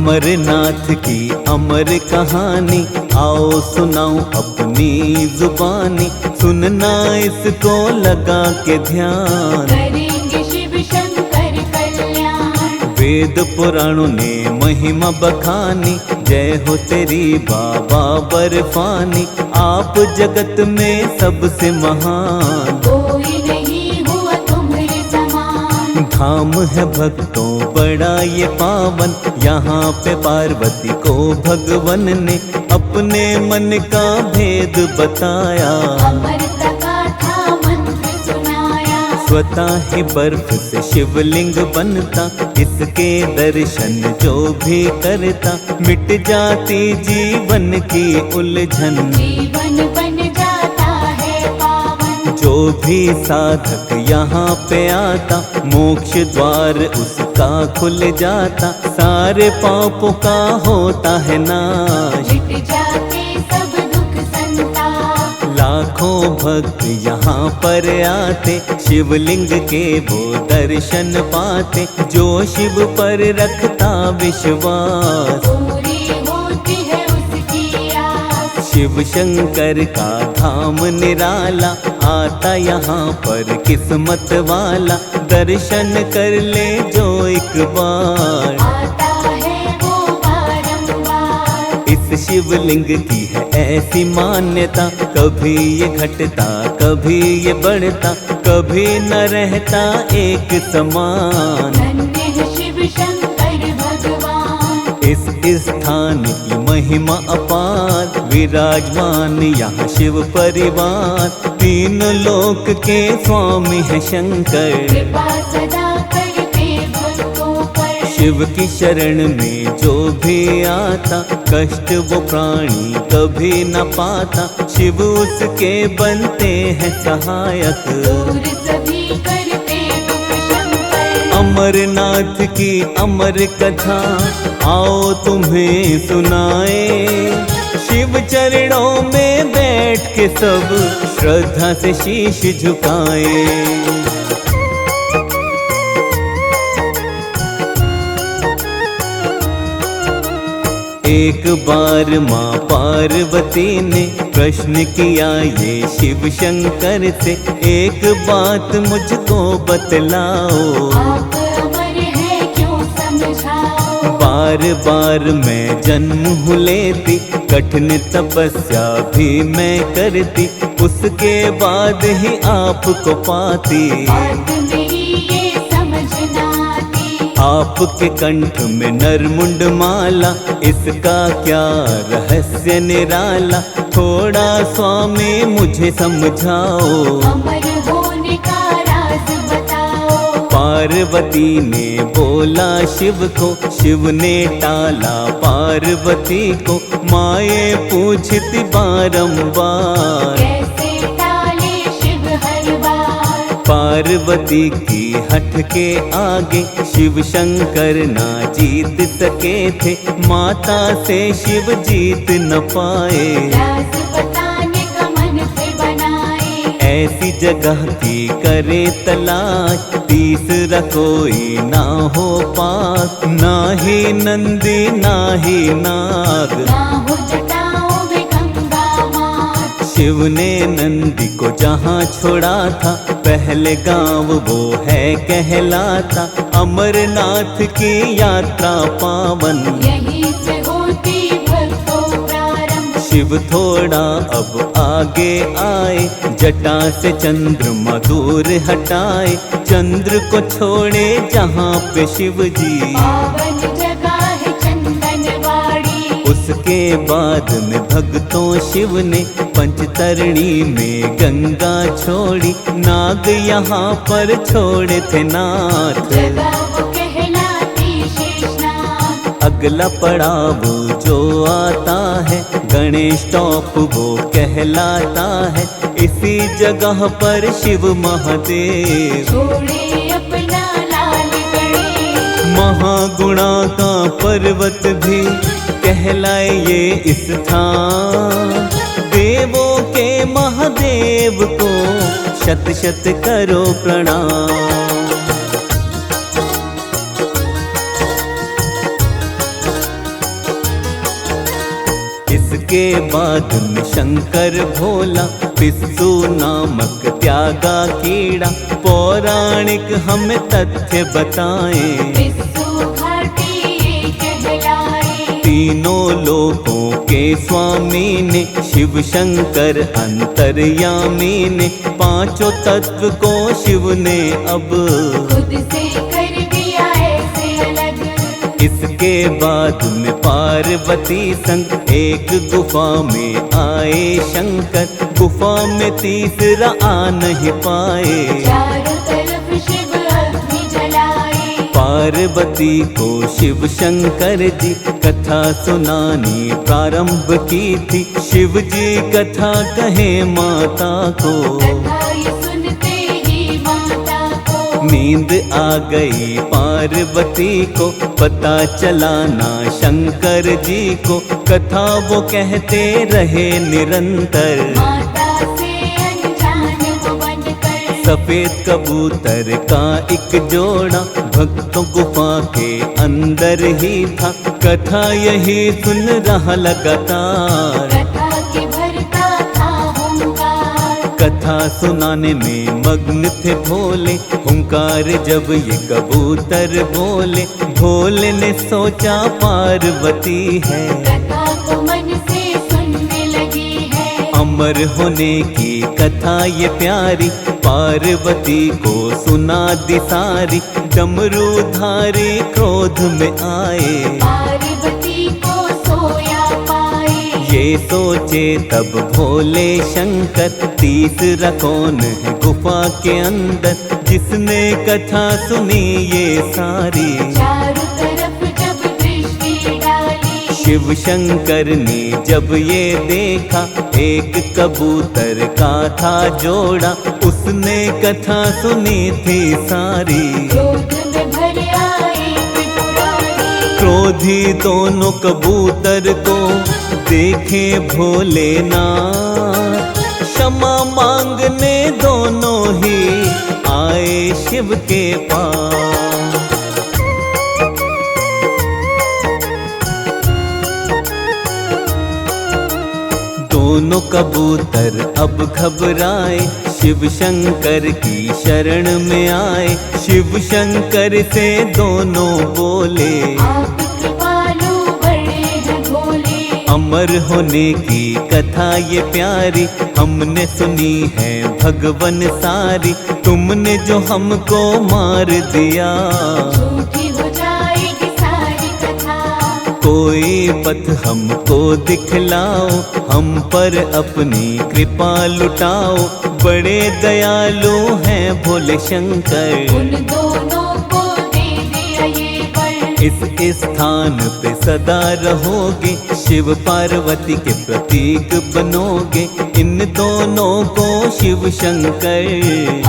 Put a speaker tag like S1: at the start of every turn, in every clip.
S1: अमरनाथ की अमर कहानी आओ सुनाऊं अपनी जुबानी। सुनना इसको लगा के ध्यान,
S2: करेंगे शिव शंकर कल्याण।
S1: वेद पुराणों ने महिमा बखानी, जय हो तेरी बाबा बर्फानी। आप जगत में सबसे महान,
S2: कोई नहीं हुआ तुम्हारे समान।
S1: धाम है भक्तों बड़ा ये पावन। यहाँ पे पार्वती को भगवन ने अपने मन का भेद बताया।
S2: अमृत गाथा मंत्र सुनाया,
S1: स्वतः ही बर्फ से शिवलिंग बनता। इसके दर्शन जो भी करता, मिट जाती जीवन की उलझन।
S2: जीवन बन जाता है पावन।
S1: जो भी साधक यहाँ पे आता, मोक्ष द्वार उसका खुल जाता। सारे पापों का होता है नाश,
S2: मिट जाते सब दुख संताप।
S1: लाखों भक्त यहाँ पर आते, शिवलिंग के वो दर्शन पाते। जो शिव पर रखता विश्वास,
S2: पूरी होती है उसकी आस।
S1: शिव शंकर का धाम निराला। आता यहाँ पर किस्मत वाला, दर्शन कर ले जो एक बार।
S2: आता है वो बारंबार।
S1: इस शिवलिंग की है ऐसी मान्यता, कभी ये घटता कभी ये बढ़ता, कभी न रहता एक समान।
S2: धन्य है शिव शंकर भगवान।
S1: इस स्थान की महिमा अपार, विराजमान यहाँ शिव परिवार। तीन लोक के स्वामी है शंकर,
S2: कृपा सदा करते भक्तों पर।
S1: शिव की शरण में जो भी आता, कष्ट वो प्राणी कभी न पाता। शिव उसके बनते हैं सहायक,
S2: दूर सभी करते दुख शंकर।
S1: अमरनाथ की अमर कथा आओ तुम्हें सुनाए। शिव चरणों में बैठ के सब श्रद्धा से शीश झुकाए। एक बार माँ पार्वती ने प्रश्न किया ये शिव शंकर से, एक बात मुझको बतलाओ।
S2: आप अमर है क्यों समझाओ।
S1: बार बार मैं जन्म लेती, कठिन तपस्या भी मैं करती। उसके बाद ही आपको पाती,
S2: बात मेरी ये समझ ना आती।
S1: आपके कंठ में नरमुंड माला, इसका क्या रहस्य निराला। थोड़ा स्वामी मुझे समझाओ,
S2: अमर होने का राज बताओ।
S1: पार्वती ने बोला शिव को, शिव ने टाला पार्वती को। माए पूछती बारंबार,
S2: कैसे टाले शिव हर बार।
S1: पार्वती की हठ के आगे शिव शंकर ना जीत सके थे। माता से शिव जीत न पाए,
S2: राज बताने का मन से बनाए।
S1: ऐसी जगह की करे तलाश। तीसरा कोई ना हो पास, ना ही नंदी ना ही नाग।
S2: ना हो जटाओं में गंगा मात।
S1: शिव ने नंदी को जहाँ छोड़ा था, पहले गांव वो है कहलाता। अमरनाथ की यात्रा पावन,
S2: यहीं से होती भक्तों प्रारंभ।
S1: शिव थोड़ा अब आगे आए, जटा से चंद्रमा दूर हटाए। चंद्र को छोड़े जहाँ पे शिव जी,
S2: पावन जगह है चंदनवाड़ी।
S1: उसके बाद में भक्तों शिव ने पंचतरणी में गंगा छोड़ी। नाग यहाँ पर छोड़े थे नाथ,
S2: जगह वो कहलाती शेषनाग।
S1: अगला पड़ाव जो आता है गणेश टॉप वो कहलाता है। इसी जगह पर शिव महादेव
S2: छोड़े अपना लाल गणेश।
S1: महागुणा का पर्वत भी कहलाए ये स्थान। देवों के महादेव को शत शत करो प्रणाम। इसके बाद में शंकर भोला पिस्सू नामक त्यागा कीड़ा पौराणिक हमें तथ्य बताएं।
S2: पिस्सू घाटी ये कहलाए।
S1: तीनों लोकों के स्वामी ने शिव शंकर अंतर्यामी ने पांचों तत्व को शिव ने अब
S2: खुद से कर दिया ऐसे अलग।
S1: इसके बाद में पार्वती संग एक गुफा में आए शंकर। गुफा में तीसरा आ नहीं पाए।
S2: चारों तरफ शिव अग्नि जलाए।
S1: पार्वती को शिव शंकर जी कथा सुनानी प्रारंभ की थी। शिव जी कथा कहे माता को।
S2: कथा ये सुनते ही माता को
S1: नींद आ गई पार्वती को। पता चला ना शंकर जी को। कथा वो कहते रहे निरंतर।
S2: माता से अनजान वो बनकर।
S1: सफेद कबूतर का एक जोड़ा भक्तों गुफा के अंदर ही था। कथा यही सुन रहा लगातार।
S2: कथा के भरता था हुंकार।
S1: कथा सुनाने में मग्न थे भोले। हुंकार जब ये कबूतर बोले। भोले ने सोचा पार्वती है।
S2: कथा को मन से सुनने लगी है।
S1: अमर होने की कथा ये प्यारी पार्वती को सुना दी सारी। डमरूधारी क्रोध में आए।
S2: पार्वती को सोया पाए।
S1: ये सोचे तब भोले शंकर तीसरा कौन है गुफा के अंदर जिसने कथा सुनी ये सारी।
S2: चारों तरफ जब दृष्टि डाली।
S1: शिव शंकर ने जब ये देखा एक कबूतर का था जोड़ा। उसने कथा सुनी थी सारी।
S2: क्रोध में भर आए त्रिपुरारी।
S1: क्रोधी दोनों कबूतर को देखे भोलेनाथ। क्षमा मांगने दोनों ही आए शिव के पास। दोनों कबूतर अब घबराए। शिव शंकर की शरण में आए। शिव शंकर से दोनों बोले।
S2: आप कृपालु बड़े हैं भोले।
S1: अमर होने की कथा ये प्यारी हमने सुनी है भगवन सारी। तुमने जो हमको मार दिया
S2: झूठी हो जाएगी सारी कथा।
S1: कोई पथ हमको दिखलाओ। हम पर अपनी कृपा लुटाओ। बड़े दयालु हैं भोले शंकर।
S2: उन दोनों को दे दिया ये वर।
S1: इस स्थान पे सदा रहोगे। शिव पार्वती के प्रतीक बनोगे। इन दोनों को शिव शंकर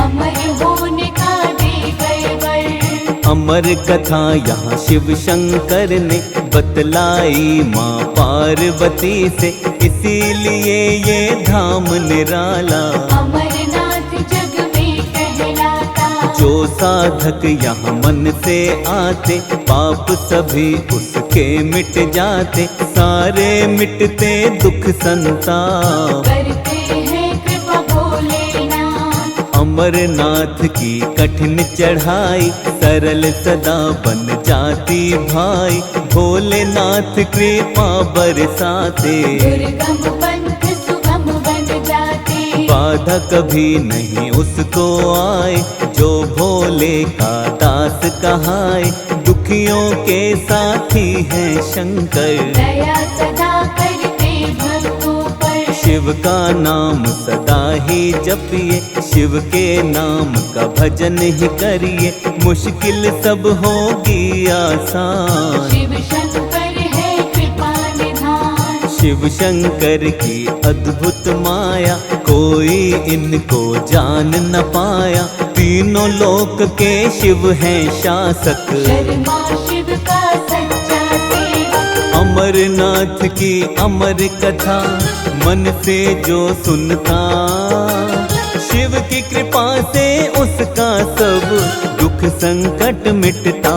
S2: अमर होने का दे गए वर।
S1: अमर कथा यहाँ शिव शंकर ने बतलाई माँ पार्वती से। इसीलिए ये धाम निराला
S2: अमरनाथ जग में कहलाता।
S1: जो साधक यहाँ मन से आते पाप सभी उसके मिट जाते। सारे मिटते दुख संताप।
S2: करते हैं कृपा भोलेनाथ।
S1: अमरनाथ की कठिन चढ़ाई सरल सदा बन जाती भाई। भोलेनाथ कृपा बरसाते।
S2: दुर्गम पंथ सुगम बन जाते।
S1: बाधा कभी नहीं उसको आए। जो भोले का दास कहाए। दुखियों के साथी हैं शंकर।
S2: दया सदा करते भक्तों पर।
S1: शिव का नाम सदा ही जपिए। शिव के नाम का भजन ही करिए। मुश्किल सब होगी आसान।
S2: शिव शंकर है कृपा निधान।
S1: शिव शंकर की अद्भुत माया कोई इनको जान न पाया। तीनों लोक के शिव हैं शासक।
S2: शर्मा शिव का सच्चा सेवक।
S1: अमरनाथ की अमर कथा मन से जो सुनता। शिव की कृपा से उसका सब दुख संकट मिटता।